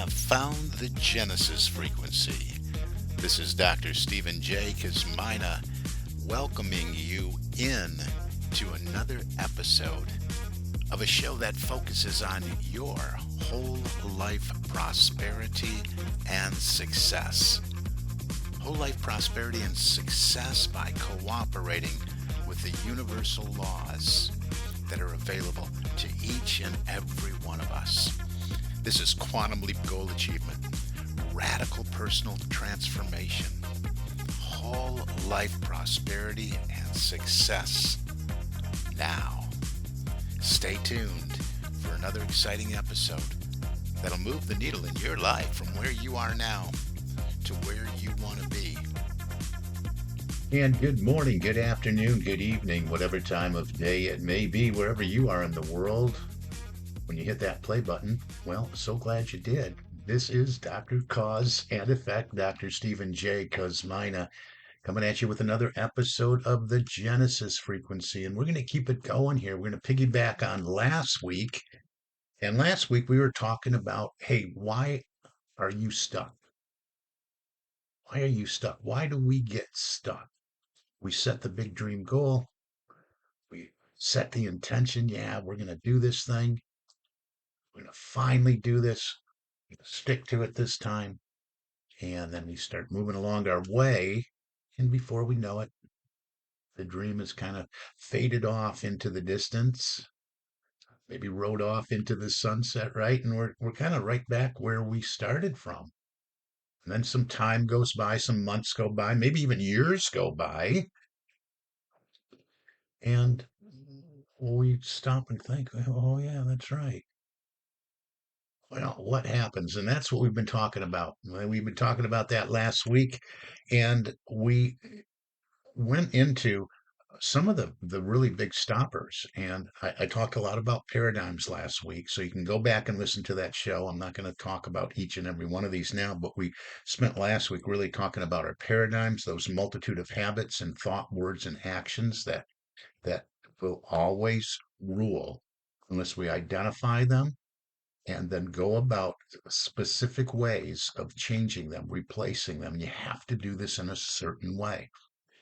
have found the Genesis frequency. This is Dr. Stephen J. Kazmina welcoming you in to another episode of a show that focuses on your whole life prosperity and success. Whole life prosperity and success by cooperating with the universal laws that are available to each and every one of us. This is Quantum Leap Goal Achievement, radical personal transformation, whole life prosperity and success. Now, stay tuned for another exciting episode that'll move the needle in your life from where you are now to where you want to be. And good morning, good afternoon, good evening, whatever time of day it may be, wherever you are in the world. When you hit that play button, well, so glad you did. This is Dr. Cause and Effect, Dr. Stephen J. Kazmina, coming at you with another episode of the Genesis frequency. And we're going to keep it going here. We're going to piggyback on last week. And last week we were talking about, hey, why are you stuck? Why are you stuck? Why do we get stuck? We set the big dream goal. We set the intention. Yeah, we're going to do this thing. We're going to finally do this. We're going to stick to it this time. And then we start moving along our way. And before we know it, the dream is kind of faded off into the distance, maybe rode off into the sunset, right? And we're kind of right back where we started from. And then some time goes by, some months go by, maybe even years go by. And we stop and think, oh, yeah, that's right. Well, what happens? And that's what we've been talking about. We've been talking about that last week, and we went into some of the really big stoppers. And I talked a lot about paradigms last week, so you can go back and listen to that show. I'm not going to talk about each and every one of these now, but we spent last week really talking about our paradigms, those multitude of habits and thought, words, and actions that will always rule unless we identify them and then go about specific ways of changing them, replacing them. You have to do this in a certain way.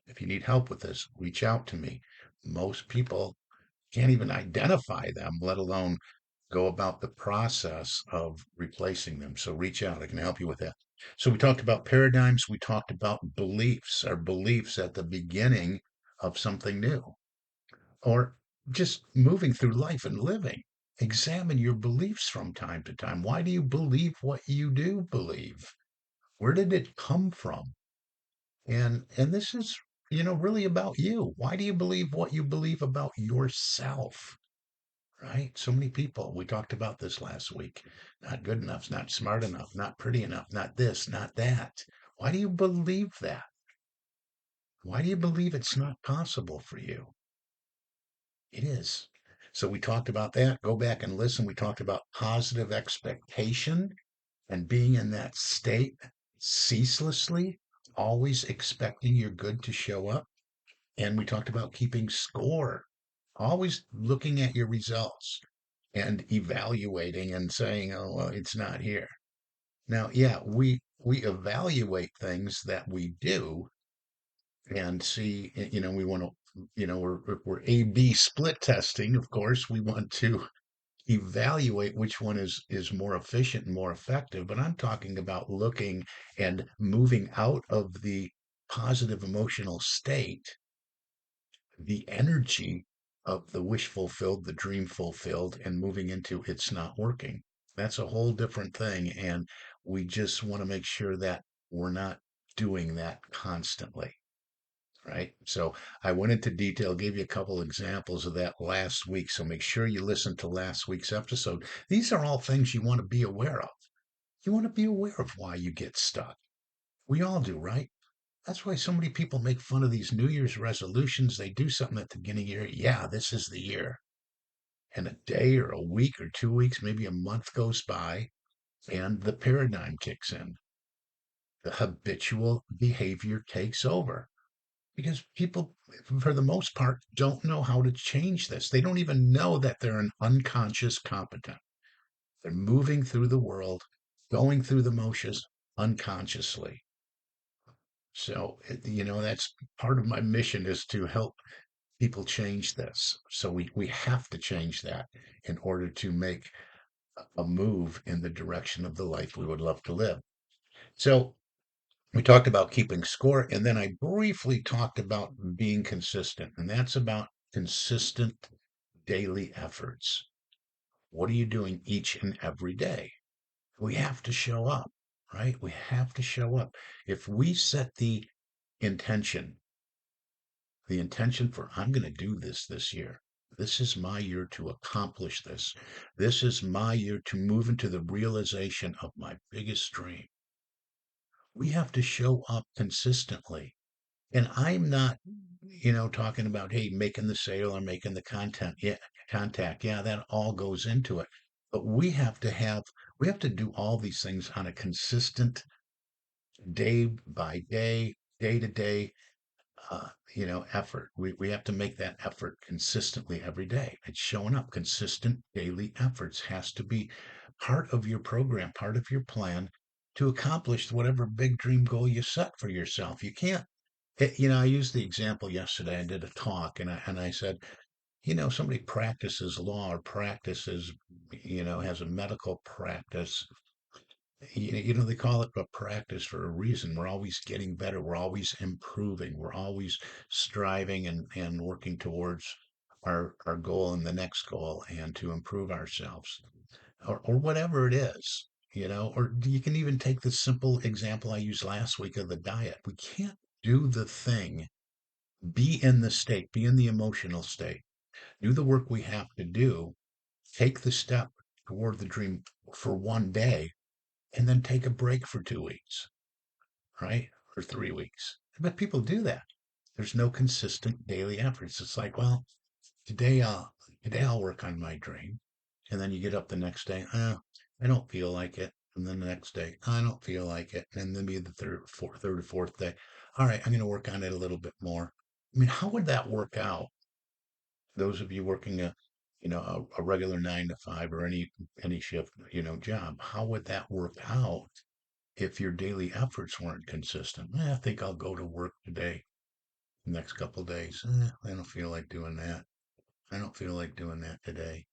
If you need help with this, reach out to me. Most people can't even identify them, let alone go about the process of replacing them. So reach out. I can help you with that. So we talked about paradigms. We talked about beliefs, our beliefs at the beginning of something new, or just moving through life and living. Examine your beliefs from time to time. Why do you believe what you do believe? Where did it come from? And this is, really about you. Why do you believe what you believe about yourself? Right? So many people, we talked about this last week. Not good enough, not smart enough, not pretty enough, not this, not that. Why do you believe that? Why do you believe it's not possible for you? It is. So we talked about that. Go back and listen. We talked about positive expectation and being in that state ceaselessly, always expecting your good to show up. And we talked about keeping score, always looking at your results and evaluating and saying, oh, well, it's not here. Now, yeah, we evaluate things that we do and see, we want to, we're A/B split testing, of course, we want to evaluate which one is more efficient and more effective. But I'm talking about looking and moving out of the positive emotional state, the energy of the wish fulfilled, the dream fulfilled, and moving into it's not working. That's a whole different thing. And we just want to make sure that we're not doing that constantly. Right. So I went into detail, gave you a couple examples of that last week. So make sure you listen to last week's episode. These are all things you want to be aware of. You want to be aware of why you get stuck. We all do, right? That's why so many people make fun of these New Year's resolutions. They do something at the beginning of the year. Yeah, this is the year. And a day or a week or 2 weeks, maybe a month goes by, and the paradigm kicks in. The habitual behavior takes over because people, for the most part, don't know how to change this. They don't even know that they're an unconscious competent. They're moving through the world going through the motions unconsciously. So, that's part of my mission is to help people change this. So we have to change that in order to make a move in the direction of the life we would love to live. So we talked about keeping score, and then I briefly talked about being consistent, and that's about consistent daily efforts. What are you doing each and every day? We have to show up, right? We have to show up. If we set intention, the intention for I'm going to do this year. This is my year to accomplish this. This is my year to move into the realization of my biggest dream. We have to show up consistently. And I'm not, talking about, hey, making the sale or making the contact. Yeah, that all goes into it. But we have to do all these things on a consistent day by day to day effort. We have to make that effort consistently every day. It's showing up. Consistent daily efforts has to be part of your program, part of your plan to accomplish whatever big dream goal you set for yourself. You can't, I used the example yesterday. I did a talk and I said, somebody practices law or practices, has a medical practice. They call it a practice for a reason. We're always getting better. We're always improving. We're always striving and working towards our goal and the next goal and to improve ourselves or whatever it is, or you can even take the simple example I used last week of the diet. We can't do the thing, be in the state, be in the emotional state, do the work we have to do, take the step toward the dream for one day, and then take a break for 2 weeks, right? Or 3 weeks. But people do that. There's no consistent daily efforts. It's like, well, today I'll today I'll work on my dream. And then you get up the next day, I don't feel like it. And then the next day, I don't feel like it. And then maybe the third or fourth day, all right, I'm going to work on it a little bit more. I mean, how would that work out? Those of you working a regular 9 to 5 or any shift, job, how would that work out if your daily efforts weren't consistent? I think I'll go to work today. The next couple of days, I don't feel like doing that. I don't feel like doing that today.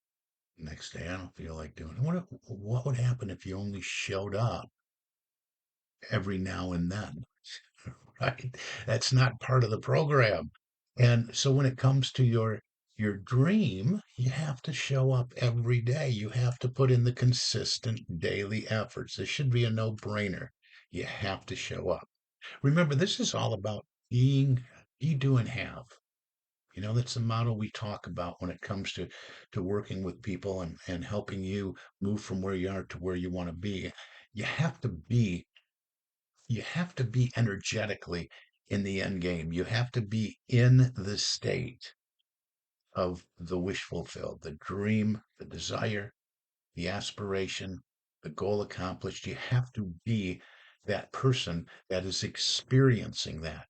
Next day, I don't feel like doing it. What would happen if you only showed up every now and then? Right? That's not part of the program. And so when it comes to your dream, you have to show up every day. You have to put in the consistent daily efforts. This should be a no-brainer. You have to show up. Remember, this is all about be, do, and have. That's the model we talk about when it comes to working with people and helping you move from where you are to where you want to be. You have to be, you have to be energetically in the end game. You have to be in the state of the wish fulfilled, the dream, the desire, the aspiration, the goal accomplished. You have to be that person that is experiencing that.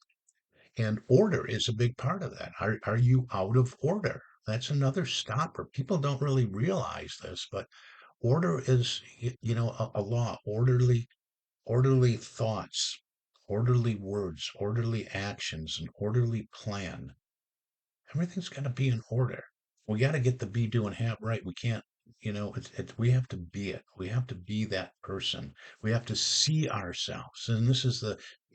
And order is a big part of that. Are you out of order? That's another stopper. People don't really realize this, but order is, a law. Orderly thoughts, orderly words, orderly actions, an orderly plan. Everything's got to be in order. We got to get the be, do, and have right. We can't, we have to be it. We have to be that person. We have to see ourselves. And this is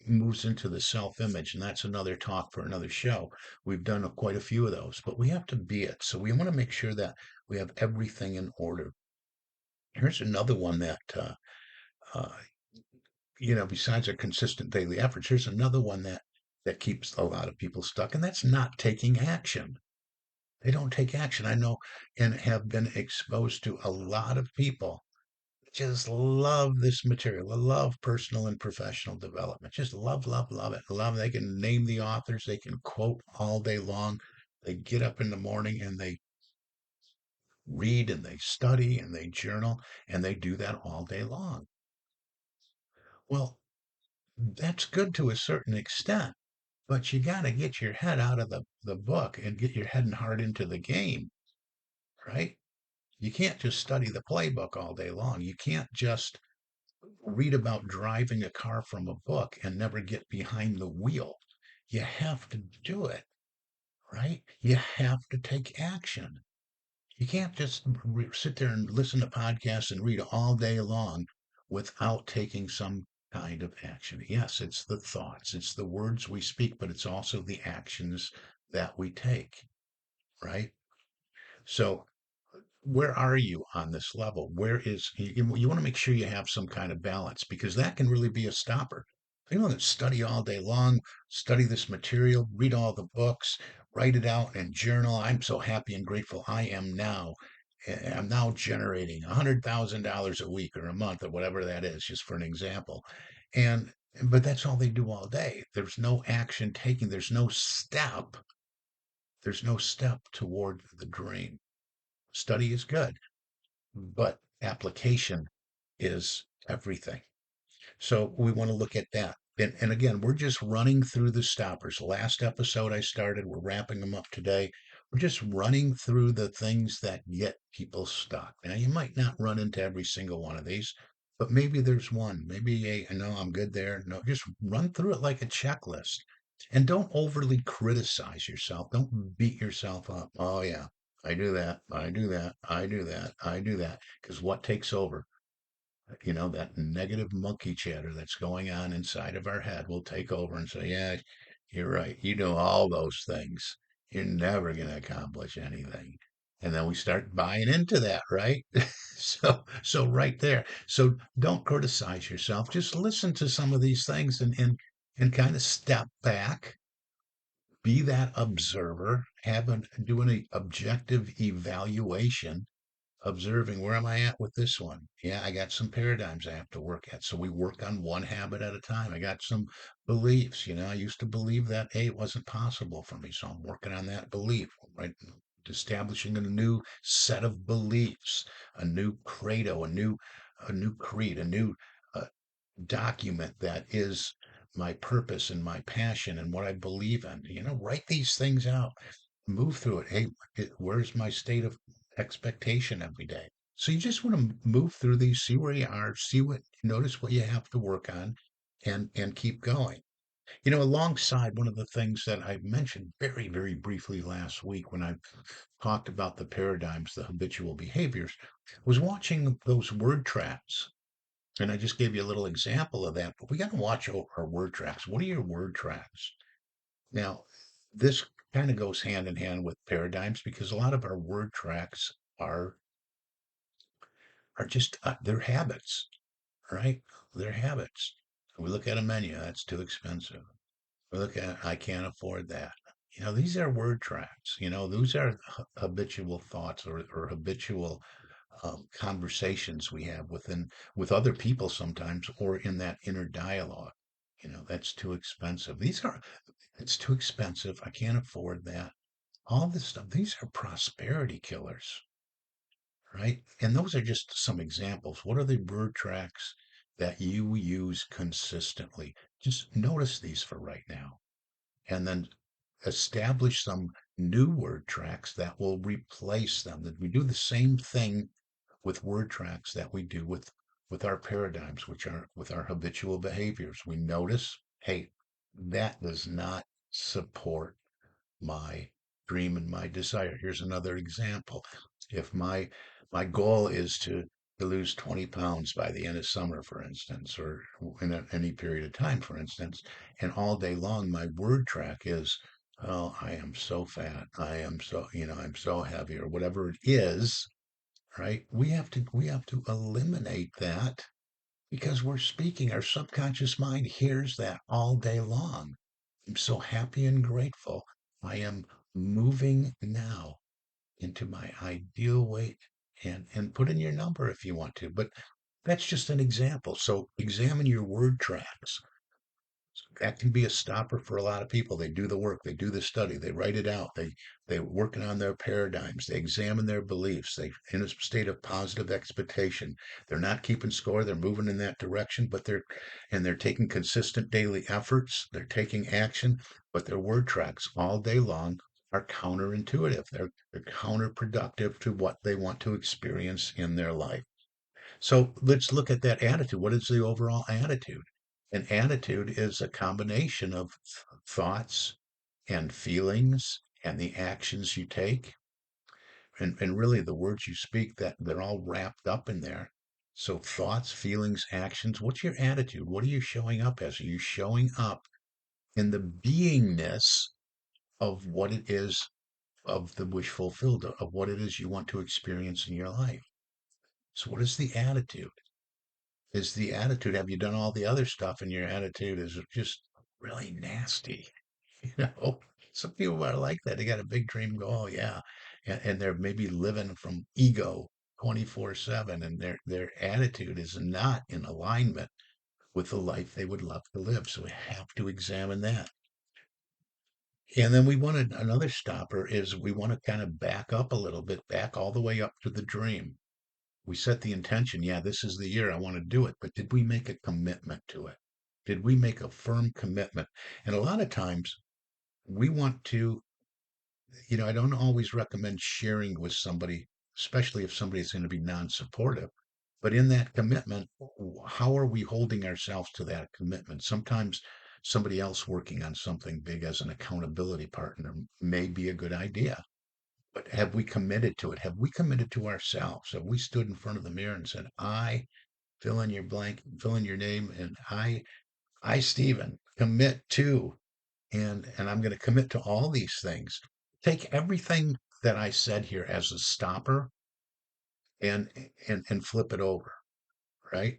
moves into the self image. And that's another talk for another show. We've done quite a few of those, but we have to be it. So we want to make sure that we have everything in order. Here's another one that, uh, besides our consistent daily efforts, here's another one that keeps a lot of people stuck, and that's not taking action. They don't take action. I know and have been exposed to a lot of people just love this material. They love personal and professional development. Just love, love, love it. Love. They can name the authors. They can quote all day long. They get up in the morning and they read and they study and they journal and they do that all day long. Well, that's good to a certain extent, but you got to get your head out of the book and get your head and heart into the game, right? You can't just study the playbook all day long. You can't just read about driving a car from a book and never get behind the wheel. You have to do it, right? You have to take action. You can't just sit there and listen to podcasts and read all day long without taking some kind of action. Yes, it's the thoughts, it's the words we speak, but it's also the actions that we take, right? So where are you on this level? Where is you want to make sure you have some kind of balance because that can really be a stopper. You want to study all day long, study this material, read all the books, write it out and journal. I'm so happy and grateful I am now. I'm now generating $100,000 a week or a month or whatever that is, just for an example. And but that's all they do all day. There's no action taking. There's no step. There's no step toward the dream. Study is good, but application is everything. So we want to look at that. And again, we're just running through the stoppers. Last episode I started, we're wrapping them up today. We're just running through the things that get people stuck. Now, you might not run into every single one of these, but maybe there's one. Maybe a, no, I'm good there. No, just run through it like a checklist. And don't overly criticize yourself. Don't beat yourself up. Oh, yeah, I do that. I do that. I do that. I do that. Because what takes over? That negative monkey chatter that's going on inside of our head will take over and say, yeah, you're right. You do all those things. You're never going to accomplish anything. And then we start buying into that, right? So right there. So don't criticize yourself. Just listen to some of these things and kind of step back, be that observer, do an objective evaluation observing where am I at with this one? Yeah, I got some paradigms I have to work at. So we work on one habit at a time. I got some beliefs. I used to believe that it wasn't possible for me. So I'm working on that belief, right? Establishing a new set of beliefs, a new credo, a new creed, a new uh, document that is my purpose and my passion and what I believe in. Write these things out, move through it. Hey, where's my state of expectation every day? So you just want to move through these, see where you are, notice what you have to work on, and keep going. Alongside one of the things that I mentioned very, very briefly last week when I talked about the paradigms, the habitual behaviors, was watching those word tracks. And I just gave you a little example of that, but we got to watch our word tracks. What are your word tracks? Now, this kind of goes hand in hand with paradigms because a lot of our word tracks are just they're habits, right? They're habits. We look at a menu, that's too expensive. We look at I can't afford that. These are word tracks. Those are habitual thoughts or habitual conversations we have with other people sometimes or in that inner dialogue. That's too expensive. It's too expensive. I can't afford that. All this stuff, these are prosperity killers, right? And those are just some examples. What are the word tracks that you use consistently? Just notice these for right now and then establish some new word tracks that will replace them. That we do the same thing with word tracks that we do with our paradigms, which are with our habitual behaviors. We notice, hey, that does not support my dream and my desire. Here's another example. If my goal is to lose 20 pounds by the end of summer, for instance, or in any period of time, for instance, and all day long my word track is, oh, I am so fat, I am so, I'm so heavy, or whatever it is, right? We have to eliminate that because we're speaking. Our subconscious mind hears that all day long. I'm so happy and grateful. I am moving now into my ideal weight and put in your number if you want to. But that's just an example. So examine your word tracks. That can be a stopper for a lot of people. They do the work, they do the study, they write it out, they're working on their paradigms, they examine their beliefs, they in a state of positive expectation. They're not keeping score, they're moving in that direction, but they're taking consistent daily efforts, they're taking action, but their word tracks all day long are counterintuitive. They're counterproductive to what they want to experience in their life. So let's look at that attitude. What is the overall attitude? An attitude is a combination of thoughts and feelings and the actions you take. And really the words you speak, that they're all wrapped up in there. So thoughts, feelings, actions. What's your attitude? What are you showing up as? Are you showing up in the beingness of what it is, of the wish fulfilled, of what it is you want to experience in your life? So what is the attitude? Is the attitude, have you done all the other stuff and your attitude is just really nasty? You know, some people are like that. They got a big dream goal, yeah, and they're maybe living from ego 24/7, and their attitude is not in alignment with the life they would love to live. So we have to examine that. And then we want to, another stopper is we want to kind of back up a little bit, back all the way up to the dream. We set the intention, yeah, this is the year I want to do it, but did we make a commitment to it? Did we make a firm commitment? And a lot of times we want to, I don't always recommend sharing with somebody, especially if somebody is going to be non-supportive. But in that commitment, how are we holding ourselves to that commitment? Sometimes somebody else working on something big as an accountability partner may be a good idea. But have we committed to it? Have we committed to ourselves? Have we stood in front of the mirror and said, I fill in your blank, fill in your name, and I, Stephen, commit to, and I'm going to commit to all these things. Take everything that I said here as a stopper and and flip it over, right?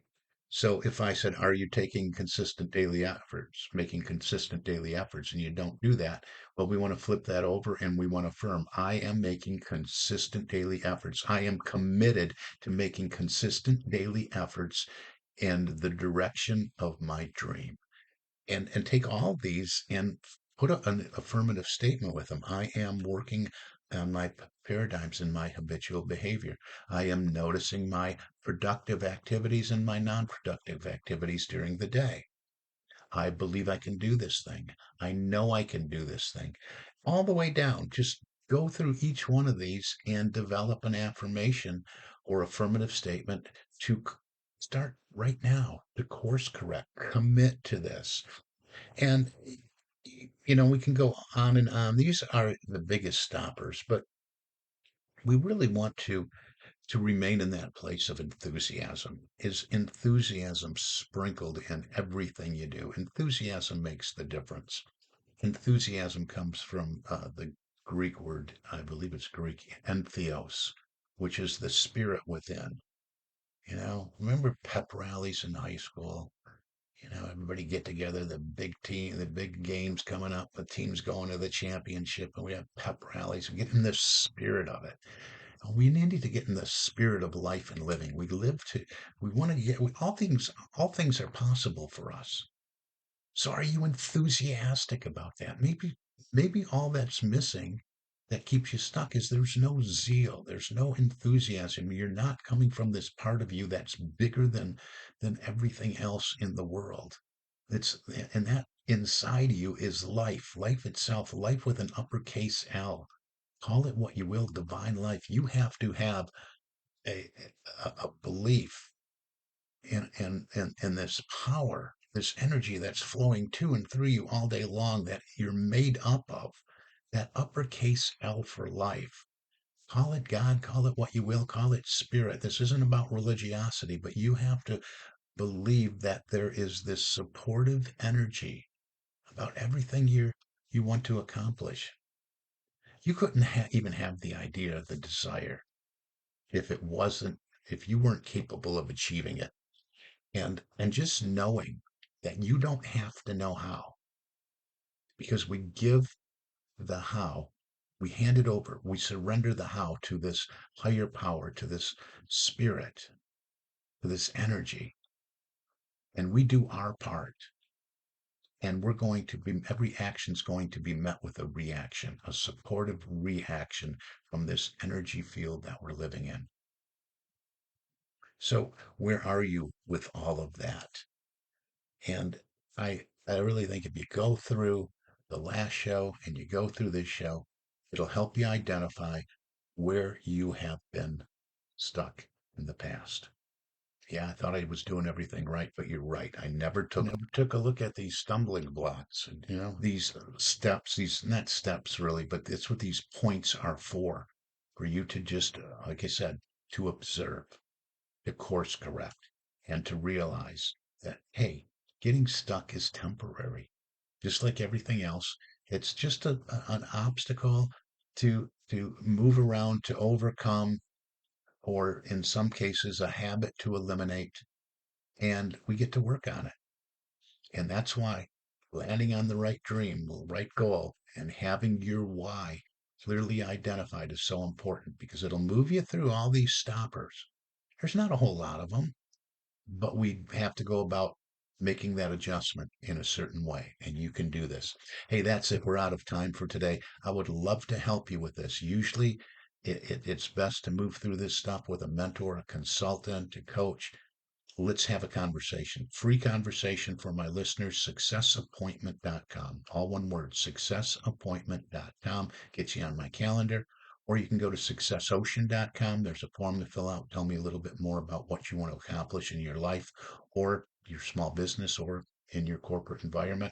So if I said, are you taking consistent daily efforts, making consistent daily efforts, and you don't do that, well, we want to flip that over and we want to affirm, I am making consistent daily efforts. I am committed to making consistent daily efforts in the direction of my dream. And take all these and put an affirmative statement with them. I am working on my paradigms and my habitual behavior. I am noticing my productive activities and my non-productive activities during the day. I believe I can do this thing. I know I can do this thing. All the way down. Just go through each one of these and develop an affirmation or affirmative statement to start right now to course correct. Commit to this. And we can go on and on. These are the biggest stoppers, but we really want to remain in that place of enthusiasm. Is enthusiasm sprinkled in everything you do? Enthusiasm makes the difference. Enthusiasm comes from the Greek word, I believe it's Greek, entheos, which is the spirit within. Remember pep rallies in high school? Everybody get together, the big team, the big games coming up, the teams going to the championship, and we have pep rallies. We get in the spirit of it. And we need to get in the spirit of life and living. We want to get, all things are possible for us. So are you enthusiastic about that? Maybe all that's missing that keeps you stuck is there's no zeal, there's no enthusiasm. You're not coming from this part of you that's bigger than everything else in the world. It's and that inside you is life, life itself, life with an uppercase L. Call it what you will, divine life. You have to have a a belief and this power, this energy that's flowing to and through you all day long that you're made up of, that uppercase L for life. Call it God, call it what you will, call it spirit. This isn't about religiosity, but you have to believe that there is this supportive energy about everything you want to accomplish. You couldn't even have the idea, the desire, if it wasn't, if you weren't capable of achieving it. And just knowing that you don't have to know how, because we give the how, we hand it over, we surrender the how to this higher power, to this spirit, to this energy, and we do our part. And every action's going to be met with a reaction, a supportive reaction from this energy field that we're living in. So where are you with all of that? And I really think if you go through the last show and you go through this show, it'll help you identify where you have been stuck in the past. Yeah, I thought I was doing everything right, but you're right. I never took a look at these stumbling blocks, and, these steps, these not steps really, but it's what these points are for you to just, like I said, to observe, to course correct, and to realize that, hey, getting stuck is temporary. Just like everything else, it's just an obstacle to move around, to overcome, or in some cases, a habit to eliminate, and we get to work on it. And that's why landing on the right dream, the right goal, and having your why clearly identified is so important because it'll move you through all these stoppers. There's not a whole lot of them, but we have to go about making that adjustment in a certain way. And you can do this. Hey, that's it. We're out of time for today. I would love to help you with this. Usually, it's best to move through this stuff with a mentor, a consultant, a coach. Let's have a conversation. Free conversation for my listeners, successappointment.com. All one word, successappointment.com. Gets you on my calendar. Or you can go to successocean.com. There's a form to fill out. Tell me a little bit more about what you want to accomplish in your life or your small business or in your corporate environment.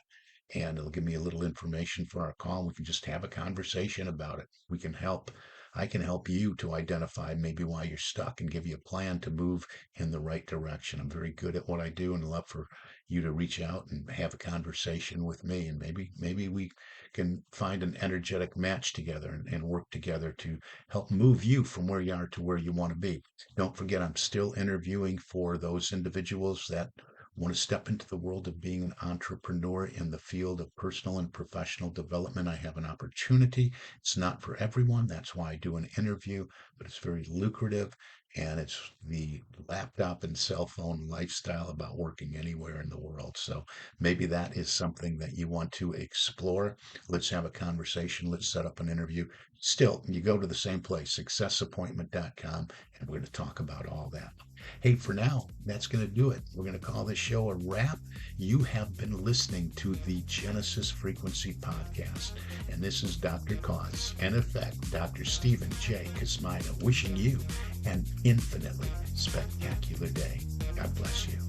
And it'll give me a little information for our call. We can just have a conversation about it. We can help. I can help you to identify maybe why you're stuck and give you a plan to move in the right direction. I'm very good at what I do and love for you to reach out and have a conversation with me. And maybe we can find an energetic match together and work together to help move you from where you are to where you want to be. Don't forget, I'm still interviewing for those individuals that want to step into the world of being an entrepreneur in the field of personal and professional development. I have an opportunity. It's not for everyone. That's why I do an interview, but it's very lucrative. And it's the laptop and cell phone lifestyle about working anywhere in the world. So maybe that is something that you want to explore. Let's have a conversation. Let's set up an interview. Still, you go to the same place, successappointment.com, and we're going to talk about all that. Hey, for now, that's going to do it. We're going to call this show a wrap. You have been listening to the Genesis Frequency Podcast, and this is Dr. Cause, and in effect, Dr. Stephen J. Kosmina, wishing you an infinitely spectacular day. God bless you.